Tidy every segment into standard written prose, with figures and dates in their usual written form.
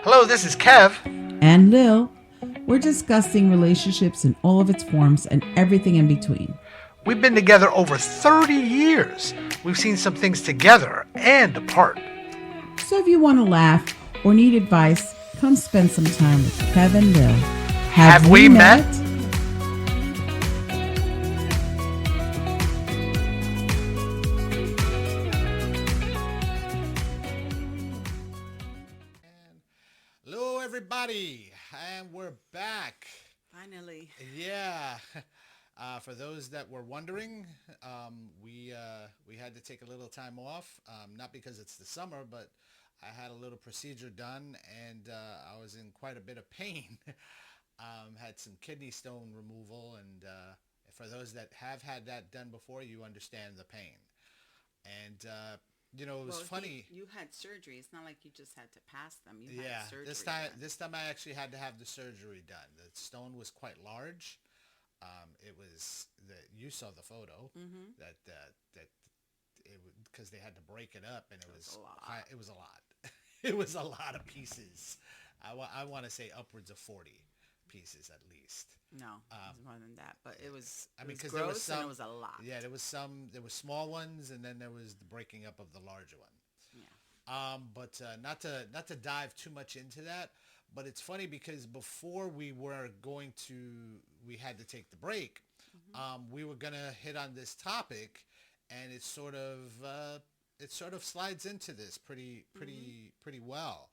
Hello, this is Kev. And Lil. We're discussing relationships in all of its forms and everything in between. We've been together over 30 years. We've seen some things together and apart. So if you want to laugh or need advice, come spend some time with Kev and Lil. Have we met? Hello, everybody, and we're back. Finally. Yeah. For those that were wondering, we had to take a little time off, not because it's the summer, but I had a little procedure done, and I was in quite a bit of pain. Had some kidney stone removal, and for those that have had that done before, you understand the pain. And it was funny. You had surgery. It's not like you just had to pass them. You Yeah, had surgery this time I actually had to have the surgery done. The stone was quite large. It was you saw the photo that because they had to break it up, and it was a lot. It was a lot. It was a lot of pieces. I want to say upwards of 40 pieces at least. No, it was more than that, but it was. Because gross, there was some, and it was a lot. Yeah, there were small ones, and then there was the breaking up of the larger one. Yeah. But not to dive too much into that. But it's funny because before we had to take the break. We were gonna hit on this topic, and it sort of slides into this pretty well.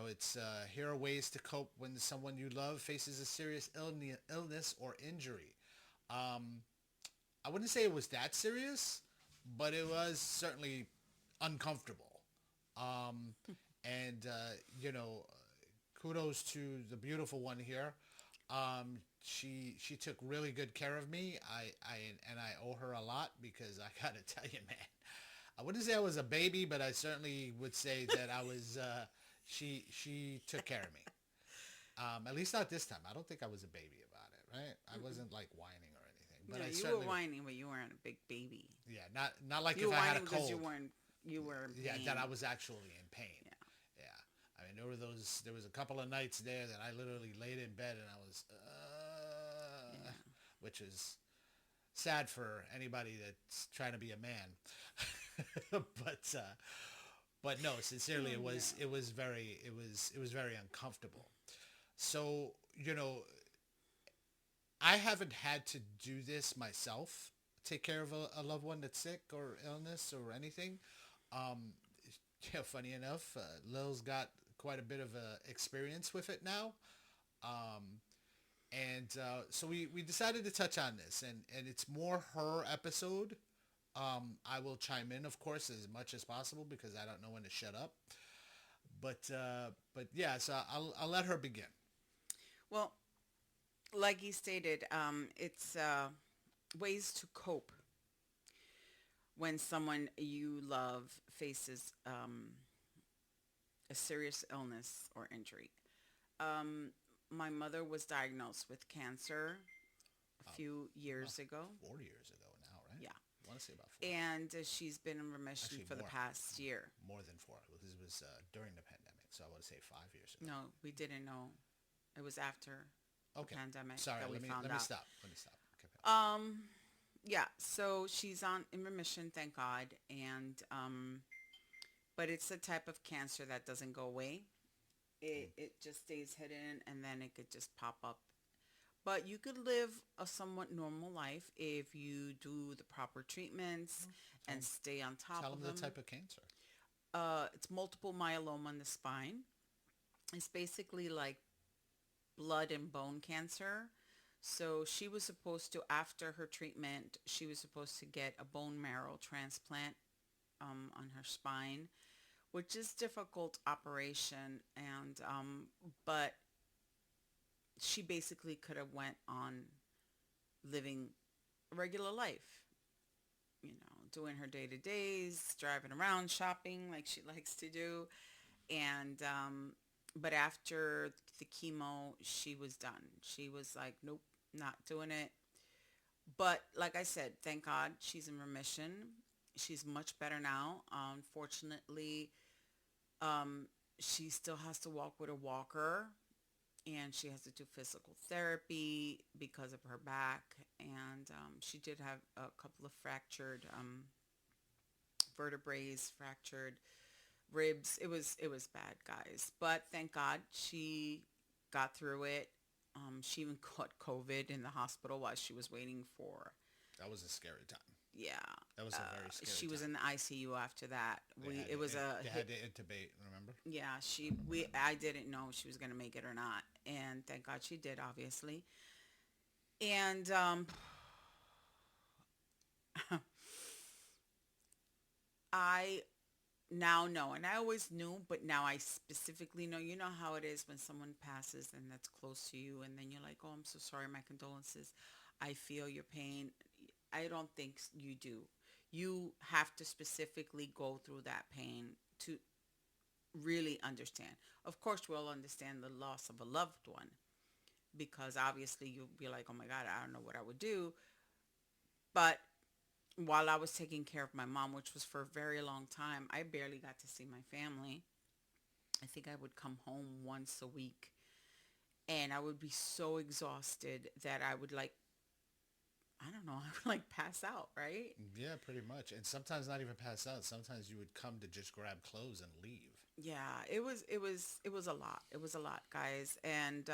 It's here are ways to cope when someone you love faces a serious illness or injury. I wouldn't say it was that serious, but it was certainly uncomfortable. Kudos to the beautiful one here. She took really good care of me. I owe her a lot, because I gotta tell you, man, I wouldn't say I was a baby, but I certainly would say that I was. She took care of me. At least not this time. I don't think I was a baby about it, right? I wasn't like whining or anything. But no, you were whining, but you weren't a big baby. Yeah, not like you if I had a cold. You were in pain. Yeah, that I was actually in pain. Yeah. I mean, there was a couple of nights there that I literally laid in bed and I was, which is sad for anybody that's trying to be a man. But no, sincerely, it was very uncomfortable. So, I haven't had to do this myself, take care of a loved one that's sick or illness or anything. Funny enough, Lil's got quite a bit of experience with it now. So we decided to touch on this, and it's more her episode. I will chime in, of course, as much as possible, because I don't know when to shut up. But yeah, so I'll let her begin. Well, like he stated, it's ways to cope when someone you love faces a serious illness or injury. My mother was diagnosed with cancer a few years ago. 4 years ago now, right? Yeah. I want to say about 4. And she's been in remission for the past year. More than 4. This was during the pandemic, so I want to say 5 years ago. No, we didn't know. It was after the pandemic that we found out. Let me stop. Okay. Yeah, so she's in remission, thank God, and but it's a type of cancer that doesn't go away. It just stays hidden, and then it could just pop up. But you could live a somewhat normal life if you do the proper treatments and stay on top of them. Tell them the type of cancer. It's multiple myeloma in the spine. It's basically like blood and bone cancer. So she was supposed to, after her treatment, she was supposed to get a bone marrow transplant on her spine, which is difficult operation, and but she basically could have went on living a regular life, doing her day-to-days, driving around, shopping like she likes to do, and but after the chemo, she was done. She was like, nope, not doing it. But like I said, thank God she's in remission. She's much better now. Unfortunately, Um, she still has to walk with a walker, and she has to do physical therapy because of her back. And she did have a couple of fractured vertebrae, fractured ribs. It was bad, guys. But thank God she got through it. She even caught COVID in the hospital while she was waiting for. That was a scary time. Yeah, That was a very scary she was time. in the ICU after that. It was a They had hit. to intubate. Remember? Yeah, I didn't know she was gonna make it or not, and thank God she did, obviously. And I now know, and I always knew, but now I specifically know. You know how it is when someone passes and that's close to you, and then you're like, "Oh, I'm so sorry. My condolences. I feel your pain." I don't think you do. You have to specifically go through that pain to really understand. Of course, we'll understand the loss of a loved one because obviously you'll be like, "Oh my God, I don't know what I would do." But while I was taking care of my mom, which was for a very long time, I barely got to see my family. I think I would come home once a week, and I would be so exhausted that I would like, I don't know, I would like pass out, right? Yeah, pretty much. And sometimes not even pass out. Sometimes you would come to just grab clothes and leave. Yeah, it was a lot. It was a lot, guys. And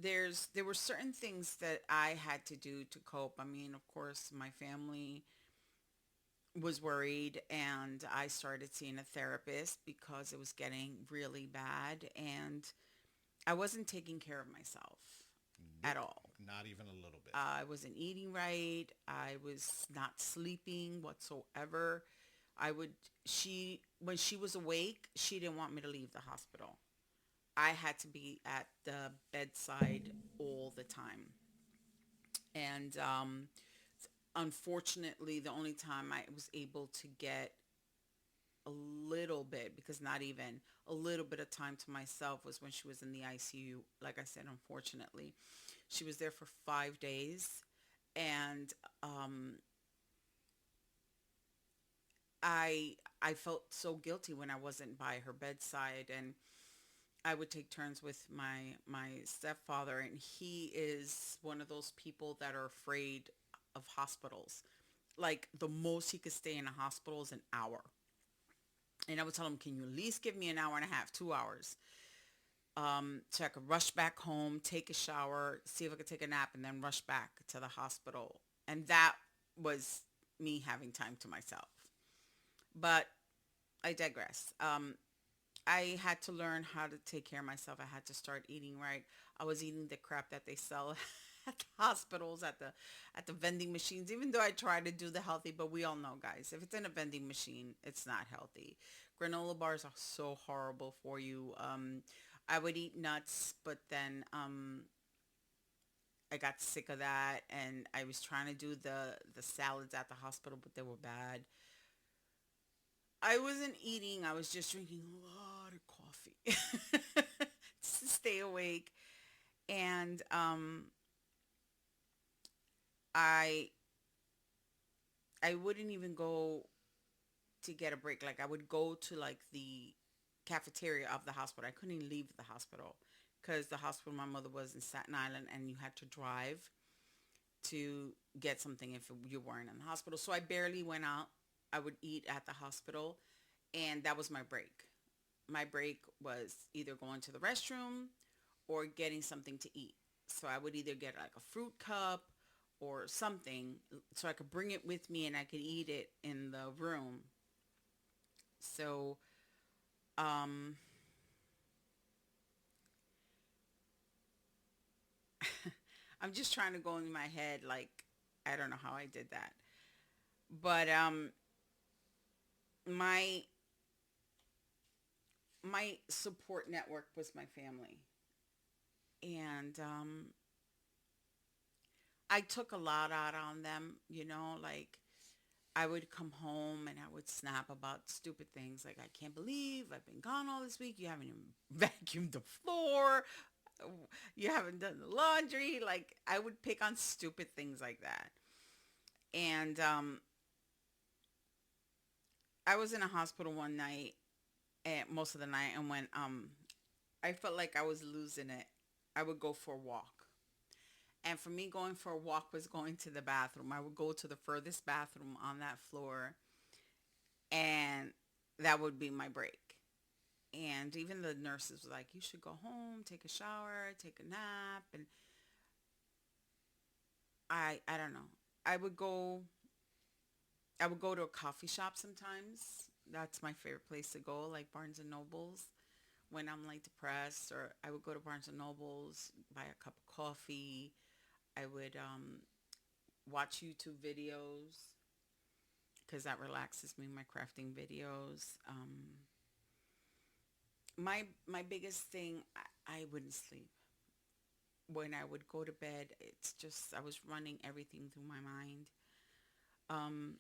there were certain things that I had to do to cope. I mean, of course, my family was worried, and I started seeing a therapist because it was getting really bad, and I wasn't taking care of myself at Nope. all. Not even a little bit. I wasn't eating right. I was not sleeping whatsoever. I would she when she was awake, she didn't want me to leave the hospital. I had to be at the bedside all the time. And unfortunately, the only time I was able to get a little bit, because not even a little bit of time to myself, was when she was in the ICU. Like I said, unfortunately, she was there for 5 days. And I felt so guilty when I wasn't by her bedside, and I would take turns with my stepfather, and he is one of those people that are afraid of hospitals. Like the most he could stay in a hospital is an hour. And I would tell him, "Can you at least give me an hour and a half, 2 hours, so I could rush back home, take a shower, see if I could take a nap, and then rush back to the hospital." And that was me having time to myself. But I digress. I had to learn how to take care of myself. I had to start eating right. I was eating the crap that they sell at the hospitals, at the vending machines. Even though I try to do the healthy, but we all know, guys, if it's in a vending machine, it's not healthy. Granola bars are so horrible for you. I would eat nuts, but then I got sick of that, and I was trying to do the salads at the hospital, but they were bad. I wasn't eating. I was just drinking a lot of coffee just to stay awake. And I I wouldn't even go to get a break. Like I would go to like the cafeteria of the hospital. I couldn't even leave the hospital because the hospital my mother was in Staten Island, and you had to drive to get something if you weren't in the hospital. So I barely went out. I would eat at the hospital, and that was my break. My break was either going to the restroom or getting something to eat. So I would either get like a fruit cup or something so I could bring it with me and I could eat it in the room. So um, I'm just trying to go in my head like I don't know how I did that. But my my support network was my family. And I took a lot out on them, like I would come home and I would snap about stupid things like, "I can't believe I've been gone all this week. You haven't even vacuumed the floor. You haven't done the laundry." Like I would pick on stupid things like that. And I was in a hospital one night, and most of the night, and when I felt like I was losing it, I would go for a walk. And for me, going for a walk was going to the bathroom. I would go to the furthest bathroom on that floor, and that would be my break. And even the nurses were like, "You should go home, take a shower, take a nap." And I don't know. I would go I would go to a coffee shop sometimes. That's my favorite place to go, like Barnes and Nobles when I'm like depressed, or I would go to Barnes and Nobles, buy a cup of coffee. I would watch YouTube videos because that relaxes me. My crafting videos. My biggest thing, I wouldn't sleep. When I would go to bed, it's just I was running everything through my mind. Um,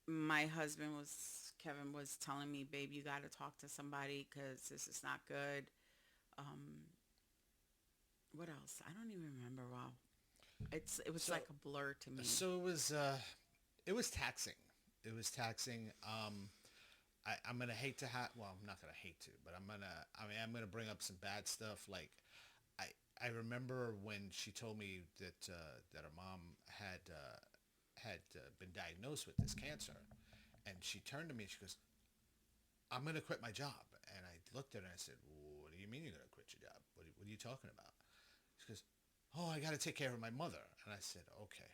my husband was Kevin was telling me, "Babe, you got to talk to somebody because this is not good." Um, what else? I don't even remember. Wow, it was So like a blur to me. so it was taxing. It was taxing. I'm gonna hate to have. Well, I'm not gonna hate to, but I'm gonna bring up some bad stuff. Like I I remember when she told me that her mom had been diagnosed with this cancer, and she turned to me. She goes, "I'm gonna quit my job." And I looked at her and I said, "What do you mean you're gonna quit your job? What are you talking about?" She goes, "Oh, I got to take care of my mother." And I said, "Okay,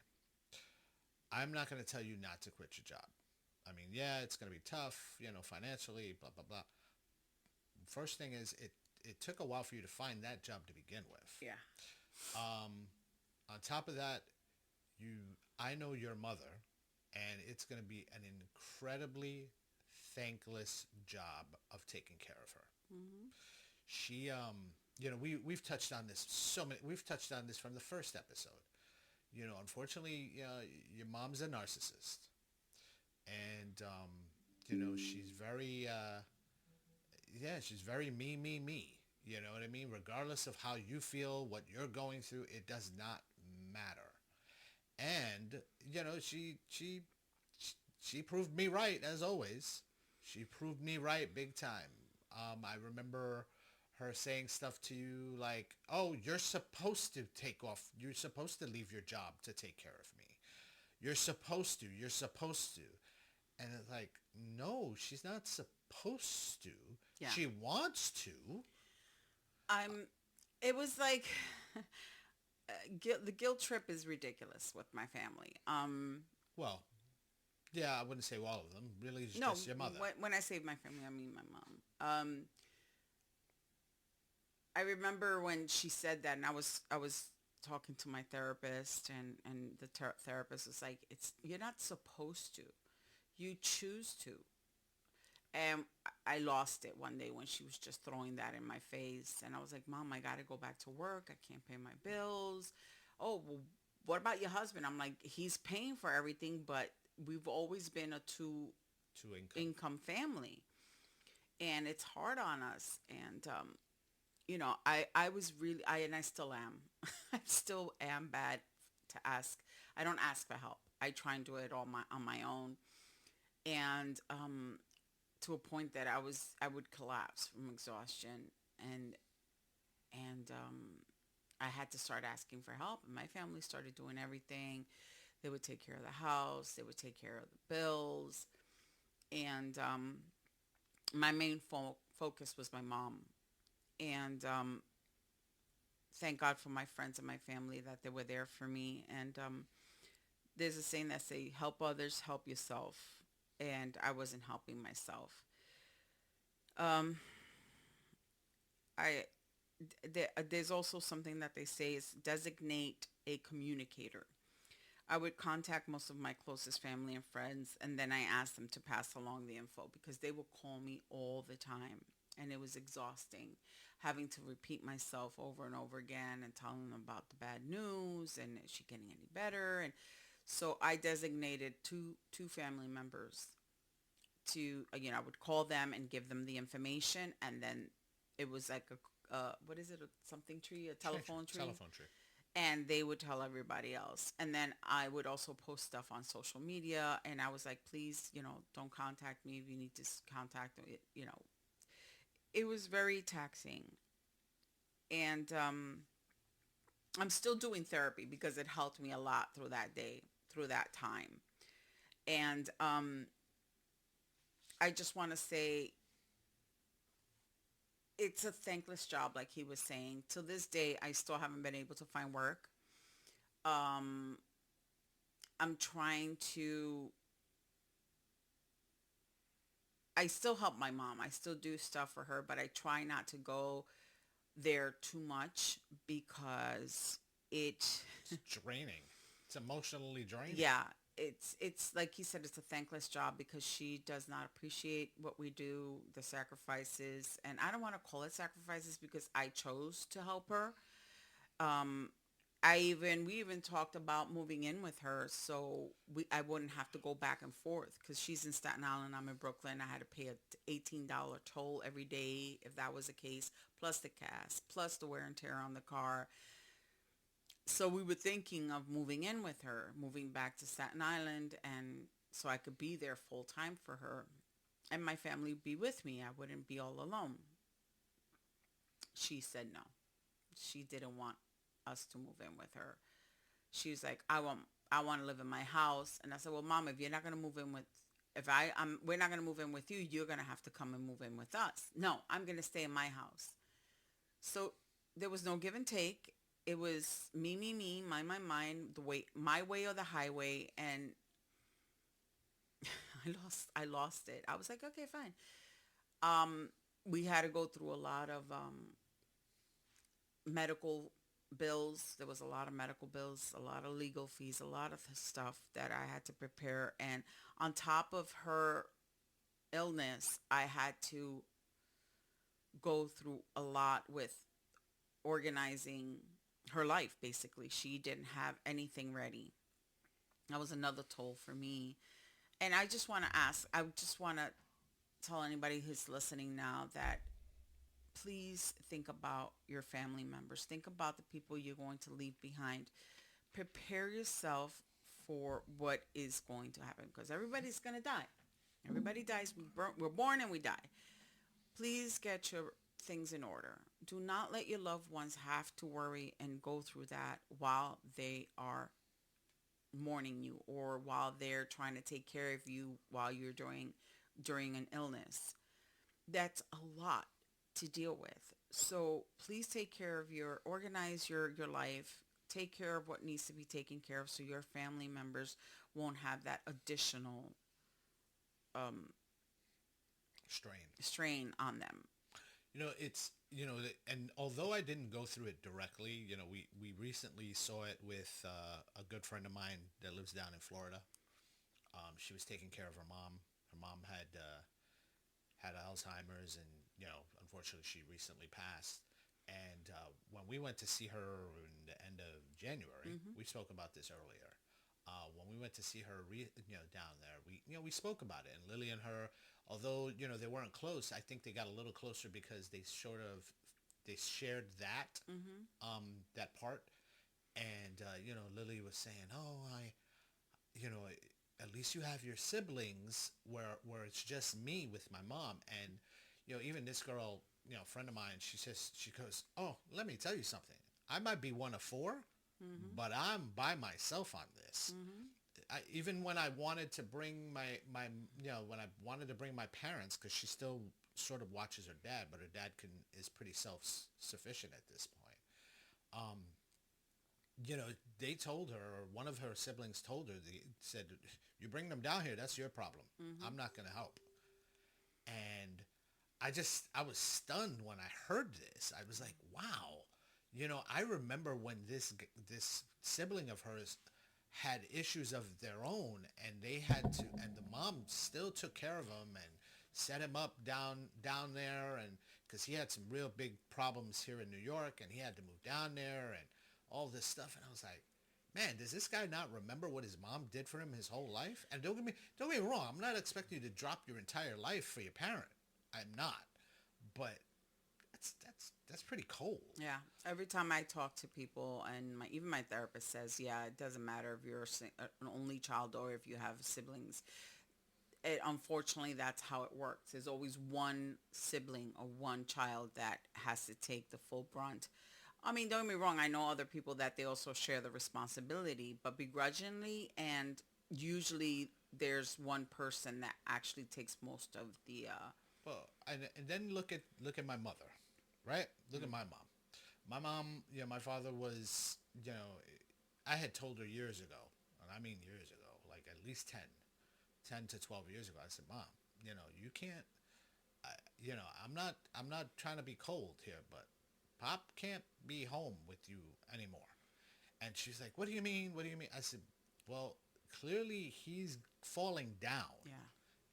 I'm not gonna tell you not to quit your job. I mean, yeah, it's gonna be tough, financially, blah blah blah. First thing is, it took a while for you to find that job to begin with. Yeah. Um, on top of that, you I know your mother, and it's going to be an incredibly thankless job of taking care of her. Hmm. She we've touched on this we've touched on this from the first episode. Unfortunately, your mom's a narcissist, and she's very she's very me. You know what I mean? Regardless of how you feel, what you're going through, it does not matter. And she proved me right, as always. She proved me right big time. I remember her saying stuff to you like, "Oh, you're supposed to take off. You're supposed to leave your job to take care of me. You're supposed to. You're supposed to." And it's like, no, she's not supposed to. Yeah. She wants to. I'm. It was like the guilt trip is ridiculous with my family. Well, yeah, I wouldn't say all of them. Really, it's No, just your mother. when I say my family, I mean my mom. I remember when she said that, and I was talking to my therapist, and the therapist was like, "It's you're not supposed to, you choose to." And I lost it one day when she was just throwing that in my face, and I was like, "Mom, I got to go back to work. I can't pay my bills." "Oh, well, what about your husband?" I'm like, "He's paying for everything, but we've always been a two To income. income family, and it's hard on us." And I was really and I still am. I still am bad to ask. I don't ask for help. I try and do it all on my own, and to a point that I would collapse from exhaustion, and I had to start asking for help, and my family started doing everything. They would take care of the house. They would take care of the bills, and my main focus was my mom. And thank God for my friends and my family that they were there for me. And there's a saying that say, "Help others, help yourself." And I wasn't helping myself. Um, I there's also something that they say is designate a communicator. I would contact most of my closest family and friends, and then I asked them to pass along the info because they would call me all the time, and it was exhausting having to repeat myself over and over again and telling them about the bad news and is she getting any better. And so I designated two family members to I would call them and give them the information, and then it was like a what is it, a something tree, a telephone tree, Telephone tree. and they would tell everybody else. And then I would also post stuff on social media, and I was like, please, don't contact me if you need to contact me. It was very taxing. And I'm still doing therapy because it helped me a lot through that day, through that time. And I just want to say it's a thankless job, like he was saying. To this day, I still haven't been able to find work. Um, I'm trying to, I still help my mom. I still do stuff for her, but I try not to go there too much because it, It's draining. It's emotionally draining. yeah, it's like he said, it's a thankless job because she does not appreciate what we do, the sacrifices, and I don't want to call it sacrifices because I chose to help her. Um, we even talked about moving in with her so I wouldn't have to go back and forth because she's in Staten Island, I'm in Brooklyn. I had to pay a $18 toll every day if that was the case, plus the gas, plus the wear and tear on the car. So we were thinking of moving in with her, moving back to Staten Island, and so I could be there full time for her and my family would be with me. I wouldn't be all alone. She said no. She didn't want us to move in with her. She was like, I want to live in my house. And I said, well, Mom, if you're not going to move in with, if we're not going to move in with you, you're going to have to come and move in with us. No, I'm going to stay in my house. So there was no give and take. It was me, my mind, the way, my way or the highway. And I lost it. I was like, okay, fine. Um, we had to go through a lot of medical bills. There was a lot of medical bills, a lot of legal fees, a lot of stuff that I had to prepare. And on top of her illness, I had to go through a lot with organizing her life, basically. She didn't have anything ready. That was another toll for me. And I just want to tell anybody who's listening now that please think about your family members. Think about the people you're going to leave behind. Prepare yourself for what is going to happen because everybody's going to die. Everybody dies. We're born and we die. Please get your things in order. Do not let your loved ones have to worry and go through that while they are mourning you or while they're trying to take care of you while you're during an illness. That's a lot to deal with. So please organize your life, take care of what needs to be taken care of so your family members won't have that additional um, Strain. strain on them. It's, and although I didn't go through it directly, we recently saw it with a good friend of mine that lives down in Florida. She was taking care of her mom. Her mom had Alzheimer's, and unfortunately, she recently passed. And when we went to see her in the end of January, Hmm. we spoke about this earlier. When we went to see her, down there, we spoke about it. And Lily and her, although they weren't close, I think they got a little closer because they shared Hmm. that part. And Lily was saying, "Oh, you know, at least you have your siblings where it's just me with my mom." And even this girl, friend of mine, she goes, "Oh, let me tell you something. I might be one of four, Hmm. but I'm by myself on this." Hmm. Even when I wanted to bring when I wanted to bring my parents, because she still sort of watches her dad, but her dad is pretty self-sufficient at this point. Um, you know, they told her, or one of her siblings told her, they said, "You bring them down here, that's your problem. Hmm. I'm not going to help." And I was stunned when I heard this. I was like, wow. I remember when this sibling of hers had issues of their own, and and the mom still took care of him and set him up down there, and because he had some real big problems here in New York, and he had to move down there, and all this stuff. And I was like, man, does this guy not remember what his mom did for him his whole life? And don't get me wrong, I'm not expecting you to drop your entire life for your parent. I'm not. But that's pretty cold. Yeah. Every time I talk to people, and even my therapist says, yeah, it doesn't matter if you're an only child or if you have siblings. Unfortunately, that's how it works. There's always one sibling or one child that has to take the full brunt. I mean, don't get me wrong. I know other people that they also share the responsibility, but begrudgingly, and usually there's one person that actually takes most of the. Well, and then look at my mother, right? Look at my mom. My mom, my father was, I had told her years ago, and I mean years ago, like at least 10 to 12 years ago. I said, Mom, you can't, I, I'm not trying to be cold here, but Pop can't be home with you anymore. And she's like, what do you mean? What do you mean? I said, well, clearly he's falling down. Yeah.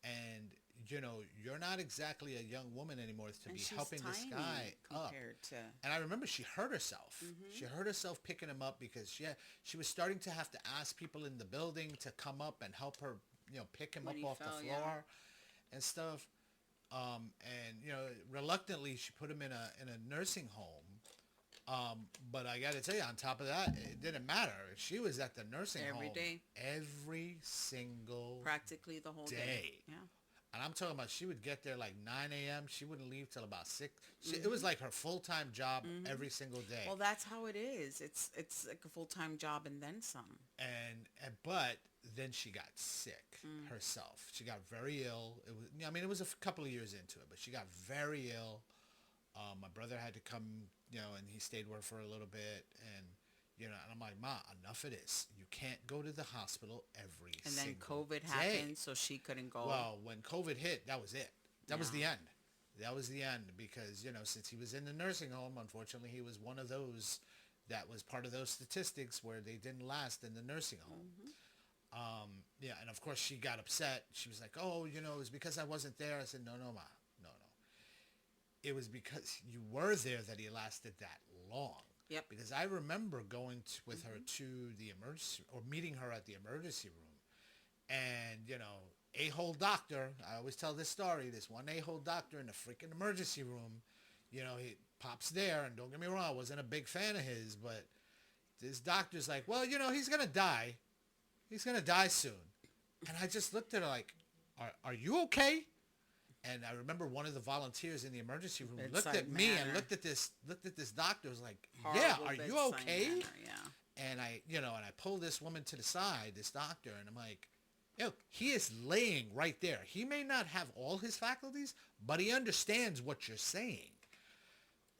And, you're not exactly a young woman anymore to And be she's helping this tiny guy up. compared to. And I remember she hurt herself. She hurt herself picking him up because she was starting to have to ask people in the building to come up and help her, pick him When up he off fell, the yeah. floor and stuff. And reluctantly she put him in a nursing home. But I got to tell you, on top of that, it didn't matter. She was at the nursing Every home day. every single Practically the whole day. day. Yeah. And I'm talking about she would get there like 9 a.m. She wouldn't leave till about 6. It was like her full-time job every single day. Well, that's how it is. It's like a full-time job and then some. But then she got sick herself. She got very ill. It was a couple of years into it, but she got very ill. My brother had to come, and he stayed with her for a little bit. And I'm like, Ma, enough of this. You can't go to the hospital every And then single COVID day. happened, so she couldn't go. Well, when COVID hit, that was it. That was Yeah. the end. That was the end because, since he was in the nursing home, unfortunately, he was one of those that was part of those statistics where they didn't last in the nursing home. And of course she got upset. She was like, oh, it was because I wasn't there. I said, no, Ma, no. It was because you were there that he lasted that long. Yep. Because I remember going with her to the emergency, or meeting her at the emergency room. And, a-hole doctor, I always tell this story, this one a-hole doctor in the freaking emergency room, he pops there, and don't get me wrong, I wasn't a big fan of his, but this doctor's like, well, he's going to die. He's going to die soon. And I just looked at her like, are you okay? And I remember one of the volunteers in the emergency room looked Bedside at me and manner. looked at this doctor, was like, Horrible yeah, are you bedside okay? manner, yeah. And I pulled this woman to the side, this doctor, and I'm like, he is laying right there. He may not have all his faculties, but he understands what you're saying.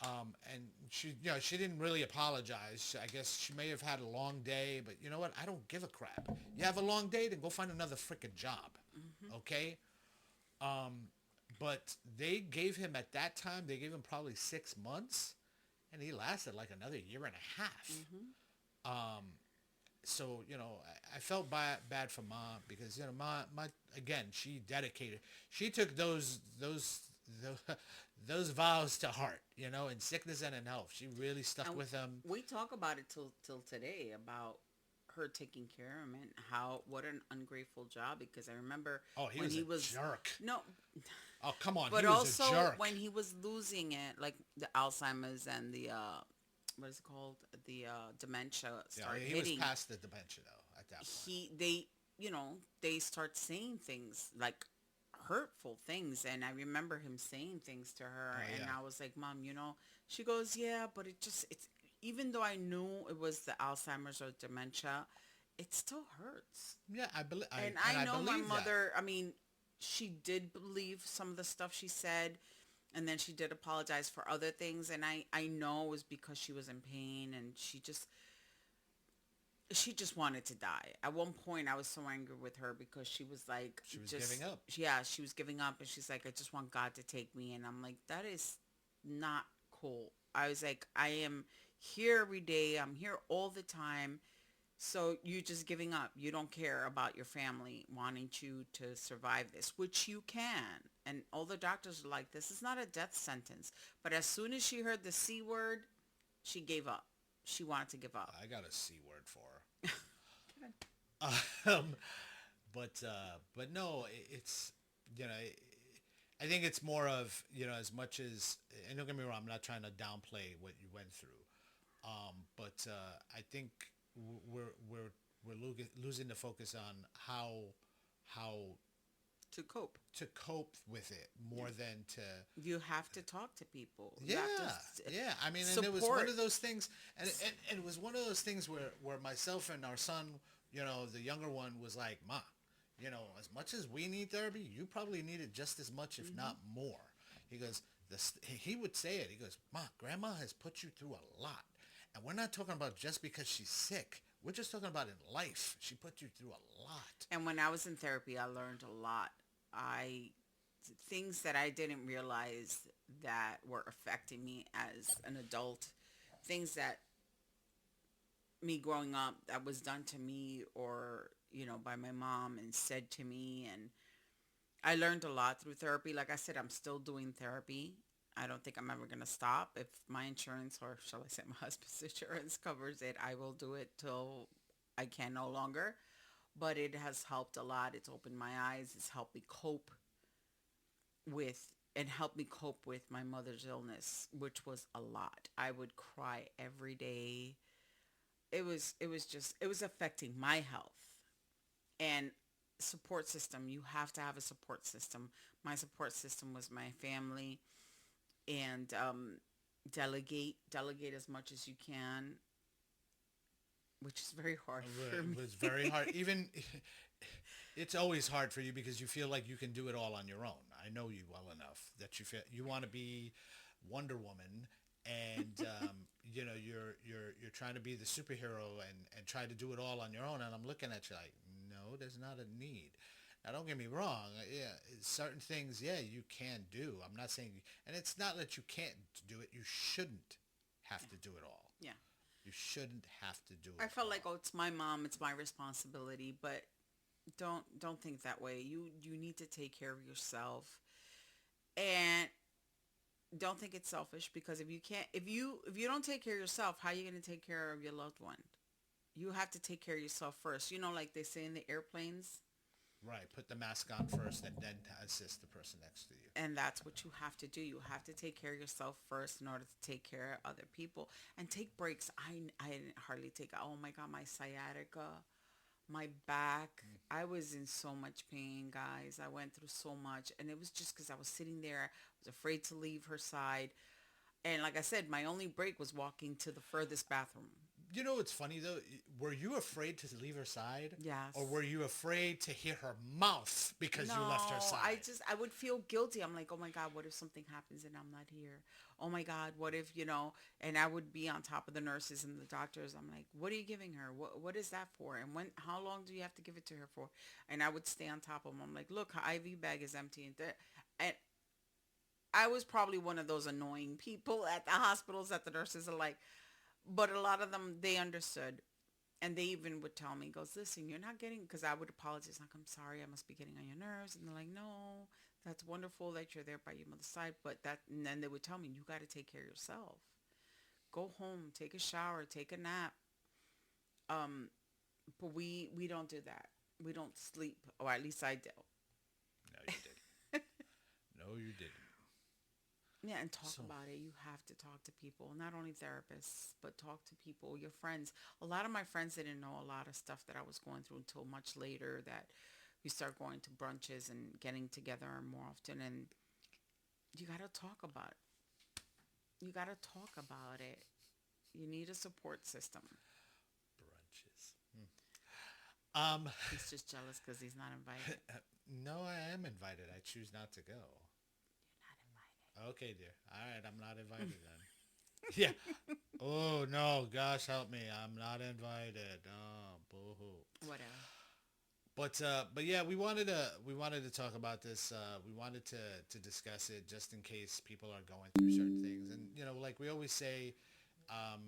And she didn't really apologize. I guess she may have had a long day, but you know what? I don't give a crap. You have a long day, then go find another freaking job. Okay? But they gave him, at that time, they gave him probably 6 months, and he lasted like another year and a half. So, I felt bad for Ma because, Ma, again, she dedicated. She took those vows to heart, in sickness and in health. She really stuck And with them. We talk about it till today about her taking care of him and what an ungrateful job, because I remember Oh, he when was he a was jerk. No, Oh, come on. but He was also a jerk. when he was losing it, like the Alzheimer's and the what is it called, the dementia started he hitting. was past the dementia, though, at that point. They start saying things like hurtful things, and I remember him saying things to her, Oh, and yeah. I was like, Mom, she goes, yeah, but it's even though I knew it was the Alzheimer's or dementia, it still hurts. Yeah, I believe. And I know my believe that. mother, I mean, she did believe some of the stuff she said, and then she did apologize for other things, and I know it was because she was in pain, and she just wanted to die. At one point, I was so angry with her because she was like, She was giving up. Yeah, she was giving up, and she's like, I just want God to take me, and I'm like, that is not cool. I was like, I am here every day. I'm here all the time. So you're just giving up. You don't care about your family wanting you to survive this, which you can. And all the doctors are like, this is not a death sentence. But as soon as she heard the C word, she gave up. She wanted to give up. I got a C word for her. But no, it's, I think it's more of, as much as, and don't get me wrong, I'm not trying to downplay what you went through. But I think we're losing the focus on how To cope. to cope with it more than to. You have to talk to people. You Yeah, have to yeah. I mean, and it was one support. of those things, and it was one of those things where myself and our son, the younger one was like, "Ma, as much as we need therapy, you probably need it just as much, if not more." He goes, he would say it. He goes, "Ma, Grandma has put you through a lot, and we're not talking about just because she's sick. We're just talking about in life. She put you through a lot." And when I was in therapy, I learned a lot. I Things that I didn't realize that were affecting me as an adult, things that me growing up that was done to me or by my mom and said to me, and I learned a lot through therapy. Like I said, I'm still doing therapy. I don't think I'm ever going to stop. If my insurance, or shall I say my husband's insurance, covers it, I will do it till I can no longer. But it has helped a lot. It's opened my eyes. It's helped me cope with and helped me cope with my mother's illness, which was a lot. I would cry every day. It was affecting my health. And support system, you have to have a support system. My support system was my family, and delegate as much as you can, which is very hard for It me. was very hard. Even it's always hard for you because you feel like you can do it all on your own. I know you well enough that you feel you want to be Wonder Woman, and you're trying to be the superhero and try to do it all on your own. And I'm looking at you like, no, there's not a need. Now, don't get me wrong. Yeah, certain things, yeah, you can do. I'm not saying, and it's not that you can't do it. You shouldn't have to do it all. Yeah. You shouldn't have to do it. I felt all. like, oh, it's my mom, it's my responsibility, but don't think that way. You need to take care of yourself, and don't think it's selfish, because if you don't take care of yourself, how are you going to take care of your loved one? You have to take care of yourself first. Like they say in the airplanes, Right. Put the mask on first and then assist the person next to you. and that's what you have to do. You have to take care of yourself first in order to take care of other people and take breaks. I didn't hardly take. Oh my God, my sciatica, my back. I was in so much pain, guys. I went through so much, and it was just because I was sitting there. I was afraid to leave her side, and like I said, my only break was walking to the furthest bathroom. It's funny though. Were you afraid to leave her side? Yes. Or were you afraid to hit her mouth because No, you left her side? I would feel guilty. I'm like, oh my God, what if something happens and I'm not here? Oh my God, what if, and I would be on top of the nurses and the doctors. I'm like, what are you giving her? What is that for? And how long do you have to give it to her for? And I would stay on top of them. I'm like, look, her IV bag is empty. And I was probably one of those annoying people at the hospitals that the nurses are like, but a lot of them, they understood. And they even would tell me, goes, listen, you're not getting, because I would apologize, like, I'm sorry, I must be getting on your nerves. And they're like, no, that's wonderful that you're there by your mother's side. And then they would tell me, you got to take care of yourself. Go home, take a shower, take a nap. But we don't do that. We don't sleep, or at least I do. No, you didn't. No, you didn't. Yeah, and talk So, about it. You have to talk to people, not only therapists, but talk to people, your friends. A lot of my friends didn't know a lot of stuff that I was going through until much later, that we start going to brunches and getting together more often. And you got to talk about it. You got to talk about it. You need a support system. brunches. Um, He's just jealous because he's not invited. no, I am invited. I choose not to go. You're not invited. Okay, dear. All right, I'm not invited then. Yeah. Oh no, gosh help me. I'm not invited. Oh, boo-hoo. Whatever. But yeah, we wanted to talk about this. We wanted to discuss it just in case people are going through certain things. And like we always say, um,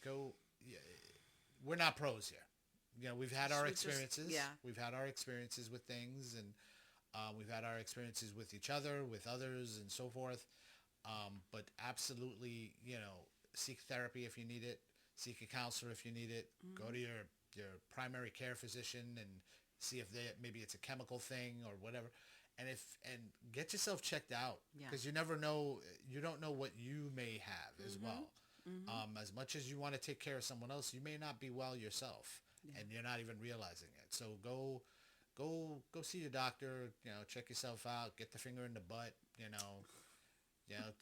go. Yeah, we're not pros here. We've had our We just- experiences. yeah. We've had our experiences with things, and we've had our experiences with each other, with others, and so forth. But absolutely, seek therapy if you need it. Seek a counselor if you need it. Go to your primary care physician and see if maybe it's a chemical thing or whatever. and get yourself checked out, Yeah. because you don't know what you may have as well. As much as you want to take care of someone else, you may not be well yourself, and you're not even realizing it. So go see your doctor. Check yourself out. Get the finger in the butt.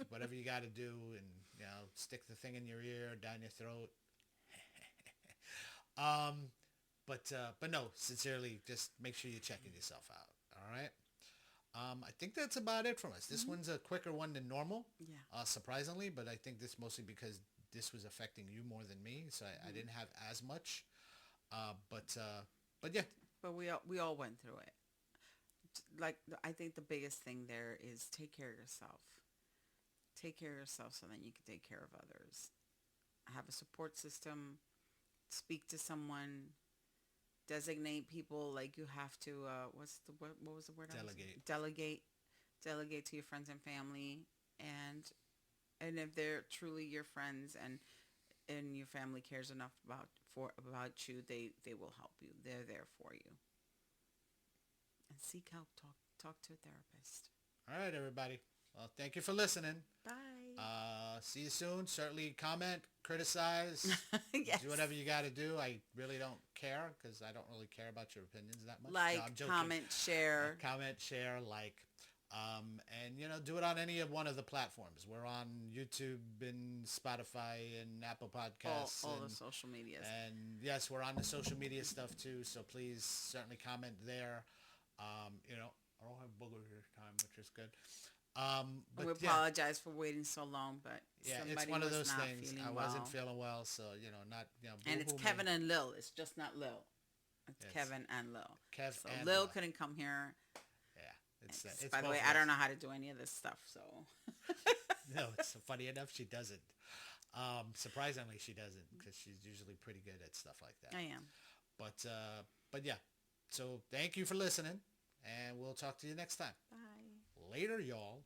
Whatever you got to do, and stick the thing in your ear, down your throat. But no, sincerely, just make sure you're checking yourself out. All right. I think that's about it from us. This one's a quicker one than normal, Yeah. surprisingly, but I think this mostly because this was affecting you more than me, so I didn't have as much. But yeah, But we all went through it. Like, I think the biggest thing there is take care of yourself. Take care of yourself so that you can take care of others. Have a support system. Speak to someone. Designate people, like you have to. What was the word? delegate. Delegate to your friends and family, and if they're truly your friends and your family cares enough about you, they will help you. They're there for you. And seek help. Talk to a therapist. All right, everybody. Well, thank you for listening. Bye. See you soon. Certainly comment, criticize, Yes. do whatever you got to do. I really don't care, because I don't really care about your opinions that much. Like, No, I'm joking. comment, share. Comment, share, like. And, do it on any of one of the platforms. We're on YouTube and Spotify and Apple Podcasts. All the social medias. And, yes, we're on the social media stuff, too. So please certainly comment there. I don't have boogers this time, which is good. But we apologize for waiting so long, but somebody it's one of was those not things. feeling I well. wasn't feeling well, so not And it's boo-hoo Kevin me. and Lil. It's just not Lil. It's Yes. Kevin and Lil. Kev So and Lil Lil. couldn't come here. Yeah, it's By the both way, of I don't us. know how to do any of this stuff, so No, it's funny enough she doesn't. Surprisingly, she doesn't, because she's usually pretty good at stuff like that. I am. But yeah. So thank you for listening, and we'll talk to you next time. Bye. Later, y'all.